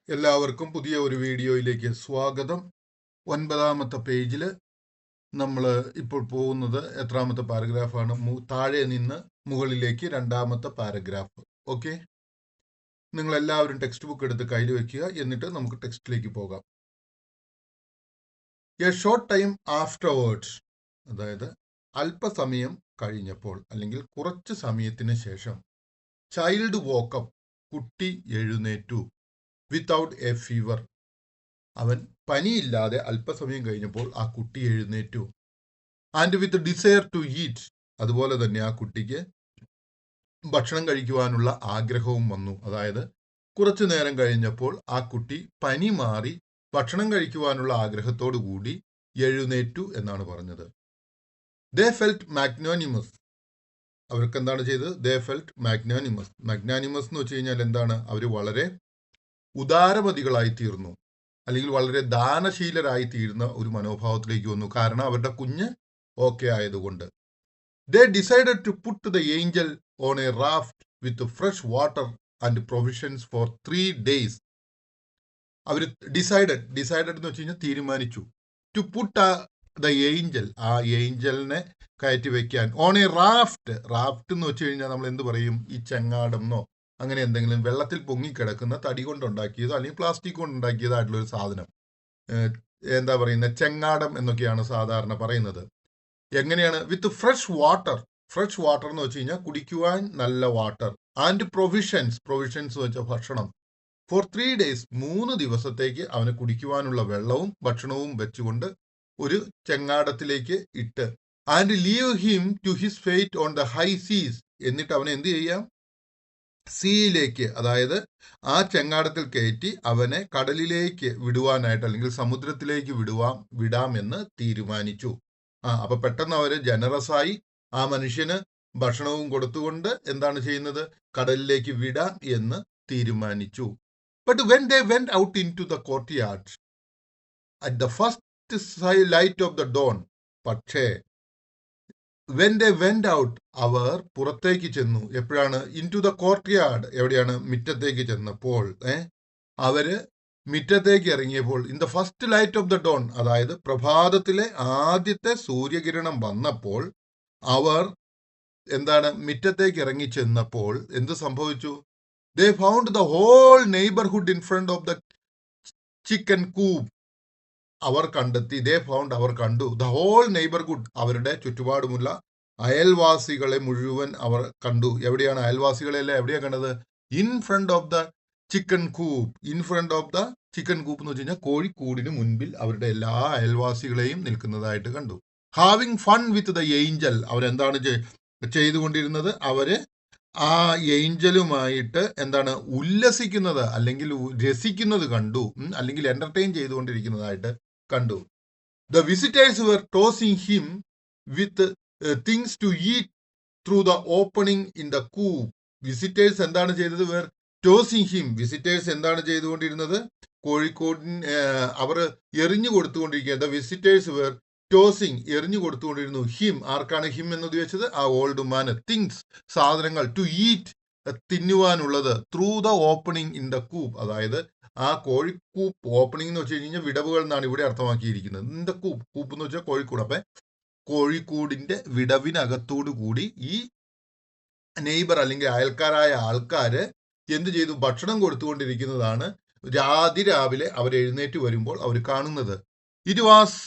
എല്ലാവർക്കും പുതിയ ഒരു വീഡിയോയിലേക്ക് സ്വാഗതം. 9ാമത്തെ പേജിൽ നമ്മൾ ഇപ്പോൾ പോകുന്നത് എത്രാമത്തെ പാരഗ്രാഫാണ്? താഴെ നിന്ന് മുകളിലേക്ക് 2ാമത്തെ പാരഗ്രാഫ്. ഓക്കെ, നിങ്ങൾ എല്ലാവരും ടെക്സ്റ്റ് ബുക്ക് എടുത്ത് കയ്യിൽ വെക്കുക. എന്നിട്ട് നമുക്ക് ടെക്സ്റ്റിലേക്ക് പോകാം. എ ഷോർട്ട് ടൈം ആഫ്റ്റർവേർഡ്സ്, അതായത് അല്പസമയം കഴിഞ്ഞപ്പോൾ അല്ലെങ്കിൽ കുറച്ച് സമയത്തിന് ശേഷം, ചൈൽഡ് വോക്കപ്പ്, കുട്ടി എഴുന്നേറ്റു, വിത്തൗട്ട് എ ഫീവർ, അവൻ പനിയില്ലാതെ അല്പസമയം കഴിഞ്ഞപ്പോൾ ആ കുട്ടി എഴുന്നേറ്റു. And with desire to eat, അതുപോലെ തന്നെ ആ കുട്ടിക്ക് ഭക്ഷണം കഴിക്കുവാനുള്ള ആഗ്രഹവും വന്നു. അതായത് കുറച്ചു നേരം കഴിഞ്ഞപ്പോൾ ആ കുട്ടി പനി മാറി ഭക്ഷണം കഴിക്കുവാനുള്ള ആഗ്രഹത്തോടു കൂടി എഴുന്നേറ്റു എന്നാണ് പറഞ്ഞത്. ദേ ഫെൽറ്റ് മാഗ്നാനിമസ്, അവർക്ക് എന്താണ് ചെയ്തത്? ദേ ഫെൽറ്റ് മാഗ്നാനിമസ്. മാഗ്നാനിമസ് എന്ന് വെച്ച് കഴിഞ്ഞാൽ എന്താണ്? അവർ വളരെ ഉദാരമതികളായി തീർന്നു, അല്ലെങ്കിൽ വളരെ ദാനശീലരായി തീരുന്ന ഒരു മനോഭാവത്തിലേക്ക് വന്നു. കാരണം അവരുടെ കുഞ്ഞ് ഓക്കെ ആയതുകൊണ്ട്. They decided to put the angel on a raft with fresh water and provisions for 3 days. അവർ ഡിസൈഡഡ് എന്ന് വെച്ച് കഴിഞ്ഞാൽ തീരുമാനിച്ചു. ടു പുട്ട് ദ ഏഞ്ചൽ, ആ ഏഞ്ചലിനെ കയറ്റി വെക്കാൻ. ഓൺ എ റാഫ്റ്റ് എന്ന് വെച്ച് കഴിഞ്ഞാൽ നമ്മൾ എന്ത് പറയും? ഈ ചെങ്ങാടമെന്നോ അങ്ങനെ എന്തെങ്കിലും വെള്ളത്തിൽ പൊങ്ങിക്കിടക്കുന്ന തടി കൊണ്ടുണ്ടാക്കിയതോ അല്ലെങ്കിൽ പ്ലാസ്റ്റിക് കൊണ്ടുണ്ടാക്കിയതായിട്ടുള്ള ഒരു സാധനം, എന്താ പറയുന്നത്, ചെങ്ങാടം എന്നൊക്കെയാണ് സാധാരണ പറയുന്നത്. എങ്ങനെയാണ്? വിത്ത് ഫ്രഷ് വാട്ടർ എന്ന് വെച്ച് കഴിഞ്ഞാൽ കുടിക്കുവാൻ നല്ല വാട്ടർ. ആൻഡ് പ്രൊവിഷൻസ് എന്ന് വെച്ചാൽ ഭക്ഷണം. ഫോർ 3 days, 3 ദിവസത്തേക്ക് അവന് കുടിക്കുവാനുള്ള വെള്ളവും ഭക്ഷണവും വെച്ചുകൊണ്ട് ഒരു ചെങ്ങാടത്തിലേക്ക് ഇട്ട്. And leave him to his fate on the high seas, എന്നിട്ട് അവനെ എന്ത് ചെയ്യാം? സീയിലേക്ക്, അതായത് ആ ചെങ്ങാടത്തിൽ കയറ്റി അവനെ കടലിലേക്ക് വിടുവാനായിട്ട് അല്ലെങ്കിൽ സമുദ്രത്തിലേക്ക് വിടാമെന്ന് തീരുമാനിച്ചു. അപ്പൊ പെട്ടെന്ന് അവര് ജനറസായി ആ മനുഷ്യന് ഭക്ഷണവും കൊടുത്തുകൊണ്ട് എന്താണ് ചെയ്യുന്നത്? കടലിലേക്ക് വിടാം എന്ന് തീരുമാനിച്ചു. But when they went out into the courtyard at the first light of the dawn, പക്ഷേ വെൻ ദേ വെന്റ് ഔട്ട്, അവർ പുറത്തേക്ക് ചെന്നു. എപ്പോഴാണ്? ഇൻ ടു ദ കോർട്ട്യാർഡ്, എവിടെയാണ്? മിറ്റത്തേക്ക് ചെന്നപ്പോൾ. അവര് മിറ്റത്തേക്ക് ഇറങ്ങിയപ്പോൾ, in the first light of the dawn, അതായത് പ്രഭാതത്തിലെ ആദ്യത്തെ സൂര്യകിരണം വന്നപ്പോൾ അവർ എന്താണ്? മിറ്റത്തേക്ക് ഇറങ്ങി ചെന്നപ്പോൾ എന്ത് സംഭവിച്ചു? They found the whole neighbourhood in front of the chicken coop. അവർ കണ്ടെത്തി, അവർ കണ്ടു, ദ ഹോൾ നെയ്ബർഹുഡ്, അവരുടെ ചുറ്റുപാടുമുള്ള അയൽവാസികളെ മുഴുവൻ അവർ കണ്ടു. എവിടെയാണ് അയൽവാസികളെല്ലാം എവിടെയാണ് കണ്ടത്? In front of the chicken coop. In front of the chicken coop എന്ന് വെച്ച് കഴിഞ്ഞാൽ കോഴിക്കൂടിന് മുൻപിൽ അവരുടെ എല്ലാ അയൽവാസികളെയും നിൽക്കുന്നതായിട്ട് കണ്ടു. Having fun with the Angel, അവരെന്താണ് ചെയ്തുകൊണ്ടിരുന്നത്? അവര് ആ ഏഞ്ചലുമായിട്ട് എന്താണ്? ഉല്ലസിക്കുന്നത് അല്ലെങ്കിൽ രസിക്കുന്നത് കണ്ടു, അല്ലെങ്കിൽ എന്റർടൈൻ ചെയ്തുകൊണ്ടിരിക്കുന്നതായിട്ട് കണ്ടു. The visitors were tossing him with things to eat through the opening in the coop. Visitors എന്താണ് ചെയ്തത്? വെർ ടോസിങ് ഹിം, വിസിറ്റേഴ്സ് എന്താണ് ചെയ്തുകൊണ്ടിരുന്നത്? കോഴിക്കോടിന് അവർ എറിഞ്ഞു കൊടുത്തുകൊണ്ടിരിക്കുക. ദ വിസിറ്റേഴ്സ് വെർ ടോസിങ്, എറിഞ്ഞു കൊടുത്തുകൊണ്ടിരുന്നു. ഹിം, ആർക്കാണ് ഹിം എന്ന് ഉദ്ദേശിച്ചത്? ആ ഓൾഡ് മാന്. തിങ്സ്, സാധനങ്ങൾ. ടു ഈറ്റ്, തിന്നുവാനുള്ളത്. Through the opening in the coop, അതായത് ആ കോഴിക്കൂപ്പ്. ഓപ്പണിംഗ് എന്ന് വെച്ച് കഴിഞ്ഞാൽ വിടവുകൾ എന്നാണ് ഇവിടെ അർത്ഥമാക്കിയിരിക്കുന്നത്. ഇൻ ദ കൂപ്പ് എന്ന് വെച്ചാൽ കോഴിക്കൂട്. അപ്പൊ കോഴിക്കൂടിന്റെ വിടവിനകത്തോടു കൂടി ഈ നെയ്ബർ അല്ലെങ്കിൽ അയൽക്കാരായ ആൾക്കാര് എന്ത് ചെയ്തു? ഭക്ഷണം കൊടുത്തുകൊണ്ടിരിക്കുന്നതാണ് രാവിലെ അവർ എഴുന്നേറ്റ് വരുമ്പോൾ അവർ കാണുന്നത്. It was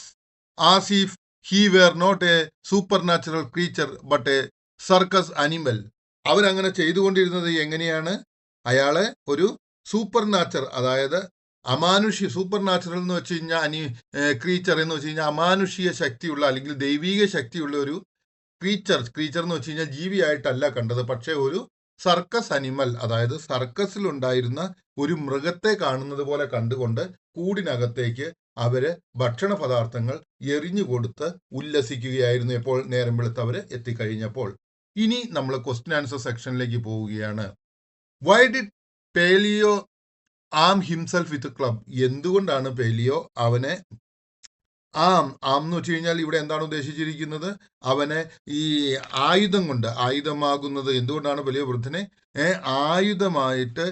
as if he were not a supernatural creature but a circus animal. അവരങ്ങനെ ചെയ്തുകൊണ്ടിരുന്നത് എങ്ങനെയാണ്? അയാളെ ഒരു സൂപ്പർ നാച്ചുറൽ, അതായത് അമാനുഷ്യ, സൂപ്പർ നാച്ചുറൽ എന്ന് വെച്ച് കഴിഞ്ഞാൽ ക്രീച്ചർ എന്ന് വെച്ച് കഴിഞ്ഞാൽ അമാനുഷിക ശക്തിയുള്ള അല്ലെങ്കിൽ ദൈവിക ശക്തിയുള്ള ഒരു ക്രീച്ചർ എന്ന് വെച്ച് കഴിഞ്ഞാൽ ജീവിയായിട്ടല്ല കണ്ടത്, പക്ഷെ ഒരു സർക്കസ് അനിമൽ, അതായത് സർക്കസിൽ ഉണ്ടായിരുന്ന ഒരു മൃഗത്തെ കാണുന്നത് പോലെ കണ്ടുകൊണ്ട് കൂടിനകത്തേക്ക് അവര് ഭക്ഷണ പദാർത്ഥങ്ങൾ എറിഞ്ഞു കൊടുത്ത് ഉല്ലസിക്കുകയായിരുന്നു. എപ്പോൾ? നേരം വെളുത്ത് അവര് എത്തിക്കഴിഞ്ഞപ്പോൾ. ഇനി നമ്മൾ ക്വസ്റ്റ്യൻ ആൻസർ സെക്ഷനിലേക്ക് പോവുകയാണ്. Why did Pelayo arm himself with club? എന്തുകൊണ്ടാണ് പേലിയോ അവനെ ആം എന്ന് വെച്ച് കഴിഞ്ഞാൽ ഇവിടെ എന്താണ് ഉദ്ദേശിച്ചിരിക്കുന്നത്? അവനെ ഈ ആയുധം കൊണ്ട്, ആയുധമാകുന്നത് എന്തുകൊണ്ടാണ്? വലിയ വൃദ്ധനെ ആയുധമായിട്ട്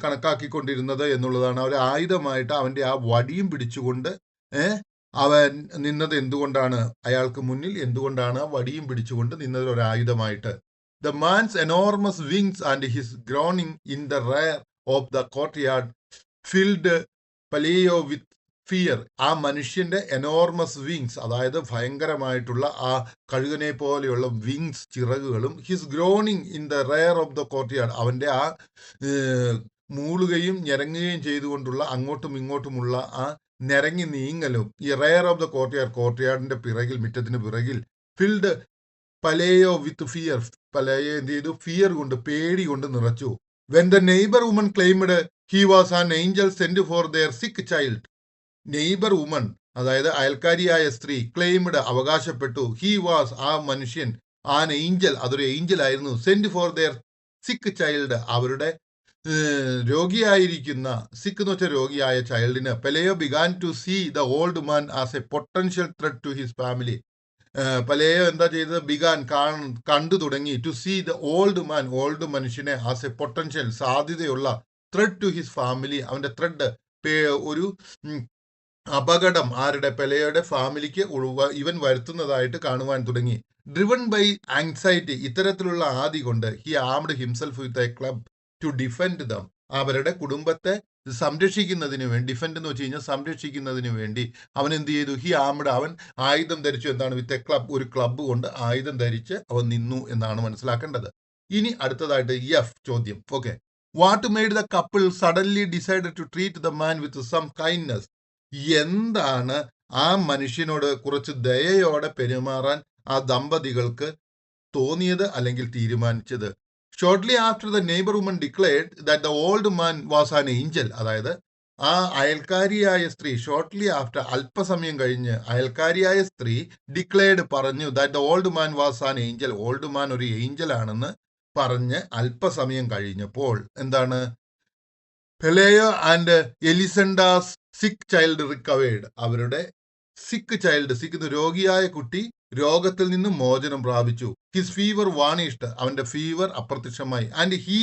കണക്കാക്കിക്കൊണ്ടിരുന്നത് എന്നുള്ളതാണ്. അവർ ആയുധമായിട്ട് അവൻ്റെ ആ വടിയും പിടിച്ചുകൊണ്ട് അവൻ നിന്നത് എന്തുകൊണ്ടാണ്? അയാൾക്ക് മുന്നിൽ എന്തുകൊണ്ടാണ് വടിയും പിടിച്ചുകൊണ്ട് നിന്നത് ഒരു ആയുധമായിട്ട്? The man's enormous wings and his groaning in the rear of the courtyard filled Pelayo with fear. ആ മനുഷ്യന്റെ എനോർമസ് വിങ്സ്, അതായത് ഭയങ്കരമായിട്ടുള്ള ആ കഴുകനെ പോലെയുള്ള വിങ്സ്, ചിറകുകളും, his groaning in the rear of the courtyard, അവന്റെ ആ മൂളുകയും ഞെരങ്ങുകയും ചെയ്തുകൊണ്ടുള്ള അങ്ങോട്ടും ഇങ്ങോട്ടുമുള്ള ആ ഞെരങ്ങി നീങ്ങലും, ഈ റെയർ ഓഫ് ദ കോർട്ട്യാർഡിന്റെ പിറകിൽ, മുറ്റത്തിന് പിറകിൽ, ഫിൽഡ് പലേയോ വിത്ത് ഫിയർ, പലേയോ എന്ത് ചെയ്തു? ഫിയർ കൊണ്ട്, പേടി കൊണ്ട് നിറച്ചു. When the neighbour woman claimed he was an angel sent for their sick child. Neighbour woman, അതായത് അയൽക്കാരിയായ സ്ത്രീ, ക്ലെയിംഡ്, അവകാശപ്പെട്ടു, ഹി വാസ്, ആ മനുഷ്യൻ, ആൻ ഏഞ്ചൽ, അതൊരു ഏഞ്ചൽ ആയിരുന്നു, sent for their sick child, അവരുടെ രോഗിയായിരിക്കുന്ന, സിക്ക് എന്ന് വെച്ചാൽ രോഗിയായ ചൈൽഡിന്. Pelayo began to see the old man as a potential threat to his family. Pelayo എന്താ ചെയ്തത്? ബിഗാൻ, കണ്ടു തുടങ്ങി, to see the old man, old മനുഷ്യനെ, ആസ് എ പൊട്ടൻഷ്യൽ, സാധ്യതയുള്ള, ത്രെഡ് ടു ഹിസ് ഫാമിലി, അവന്റെ ത്രെഡ്, ഒരു അപകടം, ആരുടെ? പെലേയുടെ ഫാമിലിക്ക് ഇവൻ വരുത്തുന്നതായിട്ട് കാണുവാൻ തുടങ്ങി. ഡ്രിവൺ ബൈ ആങ്സൈറ്റി, ഇത്തരത്തിലുള്ള ആദി കൊണ്ട്, he armed himself with a club to defend them, അവരുടെ കുടുംബത്തെ സംരക്ഷിക്കുന്നതിന് വേണ്ടി, ഡിഫെൻഡ് എന്ന് വെച്ച് കഴിഞ്ഞാൽ സംരക്ഷിക്കുന്നതിന് വേണ്ടി അവൻ എന്ത് ചെയ്തു? ഹി ആംഡ്, അവൻ ആയുധം ധരിച്ചു. എന്താണ്? വിത്ത് എ ക്ലബ്, ഒരു ക്ലബ്ബ് കൊണ്ട് ആയുധം ധരിച്ച് അവൻ നിന്നു എന്നാണ് മനസ്സിലാക്കേണ്ടത്. ഇനി അടുത്തതായിട്ട് എഫ് ചോദ്യം. Okay, what made the couple suddenly decide to treat the man with some kindness. എന്താണ് ആ മനുഷ്യനോട് കുറച്ച് ദയയോടെ പെരുമാറാൻ ആ ദമ്പതികൾക്ക് തോന്നിയത് അല്ലെങ്കിൽ തീരുമാനിച്ചത്? Shortly after the neighbour woman declared that the old man was an Angel, അതായത് ആ അയൽക്കാരിയായ സ്ത്രീ, ഷോർട്ട്ലി ആഫ്റ്റർ, അല്പസമയം കഴിഞ്ഞ് അയൽക്കാരിയായ സ്ത്രീ ഡിക്ലെയർഡ്, പറഞ്ഞു, that the old man was an Angel, old man ഒരു ഏഞ്ചൽ ആണെന്ന് പറഞ്ഞ് അല്പസമയം കഴിഞ്ഞപ്പോൾ എന്താണ്? പെലേയോ ആൻഡ് എലിസണ്ടാസ് സിക്ക് ചൈൽഡ് റിക്കവേർഡ്, അവരുടെ സിക്ക് ചൈൽഡ്, സിക്ക് രോഗിയായ കുട്ടി രോഗത്തിൽ നിന്ന് മോചനം പ്രാപിച്ചു. ഹിസ് ഫീവർ വാണിഷ്ഡ്, അവന്റെ ഫീവർ അപ്രത്യക്ഷമായി. And he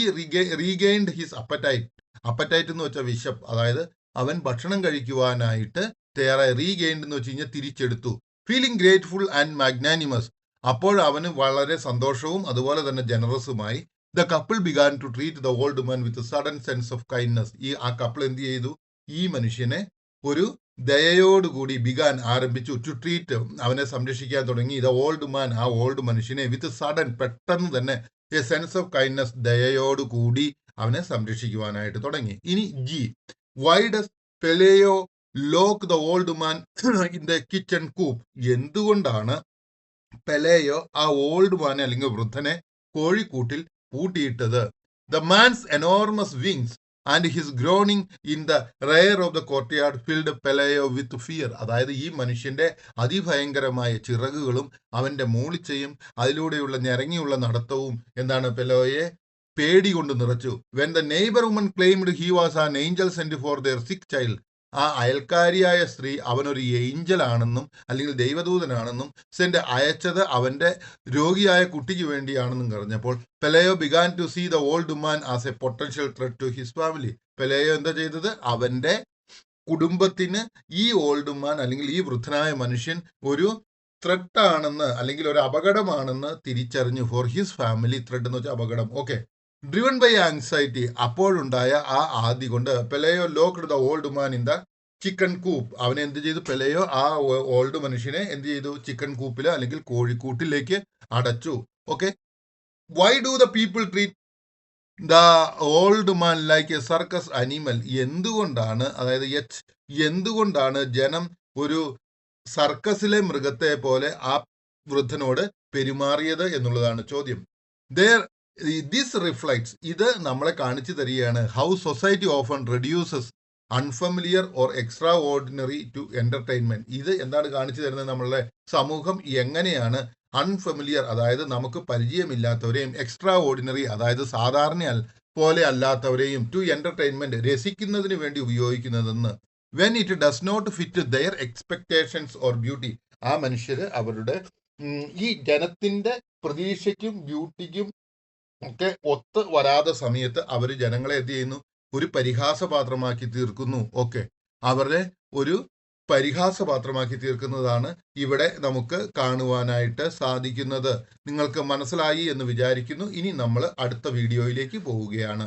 regained his apatite, apatite എന്ന് വെച്ചാൽ വിശപ്പ്, അതായത് അവൻ ഭക്ഷണം കഴിക്കുവാനായിട്ട് തയ്യാറായി. റീഗെയിൻഡ് എന്ന് വെച്ച് കഴിഞ്ഞാൽ തിരിച്ചെടുത്തു. ഫീലിംഗ് ഗ്രേറ്റ്ഫുൾ ആൻഡ് മാഗ്നാനിമസ്, അപ്പോൾ അവന് വളരെ സന്തോഷവും അതുപോലെ തന്നെ ജനറസുമായി. The couple began to treat the old man with sudden sense of kindness. ആ കപ്പിൾ എന്ത് ചെയ്തു? ഈ മനുഷ്യനെ ഒരു ദയയോടുകൂടി ബിഗാൻ, ആരംഭിച്ചു, ടു ട്രീറ്റ്, അവനെ സംരക്ഷിക്കാൻ തുടങ്ങി. ദ ഓൾഡ് മാൻ, ആ ഓൾഡ് മനുഷ്യനെ, വിത്ത് സഡൻ, പെട്ടെന്ന് തന്നെ, എ സെൻസ് ഓഫ് കൈൻഡ്നസ്, ദയയോടുകൂടി അവനെ സംരക്ഷിക്കുവാനായിട്ട് തുടങ്ങി. ഇനി G, why does Pelayo lock the old man in the kitchen coop. എന്തുകൊണ്ടാണ് പെലേയോ ആ ഓൾഡ് മാനെ അല്ലെങ്കിൽ വൃദ്ധനെ കോഴിക്കൂട്ടിൽ പൂട്ടിയിട്ടത്? The man's enormous wings and his groaning in the rear of the courtyard filled Pelayo with fear, അതായത് ഈ മനുഷ്യന്റെ അതിഭയങ്കരമായ ചിറകുകളും അവന്റെ മൂളിച്ചയും അതിലൂടെയുള്ള ഞെരങ്ങിയുള്ള നടത്തവും എന്താണ്? പെലേയെ പേടി കൊണ്ട് നിറച്ചു. When the neighbour woman claimed he was an angel sent for their sick child, ആ അയൽക്കാരിയായ സ്ത്രീ അവനൊരു ഏഞ്ചൽ ആണെന്നും അല്ലെങ്കിൽ ദൈവദൂതനാണെന്നും സെന്റ് അയച്ചത് അവന്റെ രോഗിയായ കുട്ടിക്ക് വേണ്ടിയാണെന്നും പറഞ്ഞപ്പോൾ Pelayo began to see the old man as a potential threat to his family. Pelayo എന്താ ചെയ്തത്? അവന്റെ കുടുംബത്തിന് ഈ ഓൾഡ് മാൻ അല്ലെങ്കിൽ ഈ വൃദ്ധനായ മനുഷ്യൻ ഒരു ത്രെട്ട് ആണെന്ന് അല്ലെങ്കിൽ ഒരു അപകടമാണെന്ന് തിരിച്ചറിഞ്ഞു. ഫോർ ഹിസ് ഫാമിലി, ത്രെഡ് എന്ന് വെച്ചാൽ അപകടം. ഓക്കെ, ഡ്രിവൺ ബൈ ആങ്സൈറ്റി, അപ്പോഴുണ്ടായ ആ ആദി കൊണ്ട് Pelayo locked the old man in the chicken coop, അവനെ എന്ത് ചെയ്തു? പെലേയോ ആ ഓൾഡ് മനുഷ്യനെ എന്ത് ചെയ്തു? ചിക്കൻ കൂപ്പിൽ അല്ലെങ്കിൽ കോഴിക്കൂട്ടിലേക്ക് അടച്ചു. Okay, why do the people treat the old man like A circus animal. എന്തുകൊണ്ടാണ്, അതായത് എന്തുകൊണ്ടാണ് ജനം ഒരു സർക്കസിലെ മൃഗത്തെ പോലെ ആ വൃദ്ധനോട് പെരുമാറിയത് എന്നുള്ളതാണ് ചോദ്യം. ദിസ് റിഫ്ലക്ട്സ്, ഇത് നമ്മളെ കാണിച്ചു തരികയാണ്, how society often reduces unfamiliar or extraordinary to entertainment. ഇത് എന്താണ് കാണിച്ചു തരുന്നത്? നമ്മളുടെ സമൂഹം എങ്ങനെയാണ് അൺഫെമിലിയർ, അതായത് നമുക്ക് പരിചയമില്ലാത്തവരെയും, എക്സ്ട്രാ ഓർഡിനറി, അതായത് സാധാരണ പോലെ അല്ലാത്തവരെയും, ടു എന്റർടൈൻമെന്റ്, രസിക്കുന്നതിന് വേണ്ടി ഉപയോഗിക്കുന്നതെന്ന്. When it does not fit their expectations or beauty, ആ മനുഷ്യര് അവരുടെ ഈ ജനത്തിന്റെ പ്രതീക്ഷയ്ക്കും ബ്യൂട്ടിക്കും ഒക്കെ ഒത്ത് വരാതെ സമയത്ത് അവർ ജനങ്ങളെ എന്ത് ചെയ്യുന്നു? ഒരു പരിഹാസപാത്രമാക്കി തീർക്കുന്നു. ഓക്കെ, അവരെ ഒരു പരിഹാസപാത്രമാക്കി തീർക്കുന്നതാണ് ഇവിടെ നമുക്ക് കാണുവാനായിട്ട് സാധിക്കുന്നത്. നിങ്ങൾക്ക് മനസ്സിലായി എന്ന് വിചാരിക്കുന്നു. ഇനി നമ്മൾ അടുത്ത വീഡിയോയിലേക്ക് പോവുകയാണ്.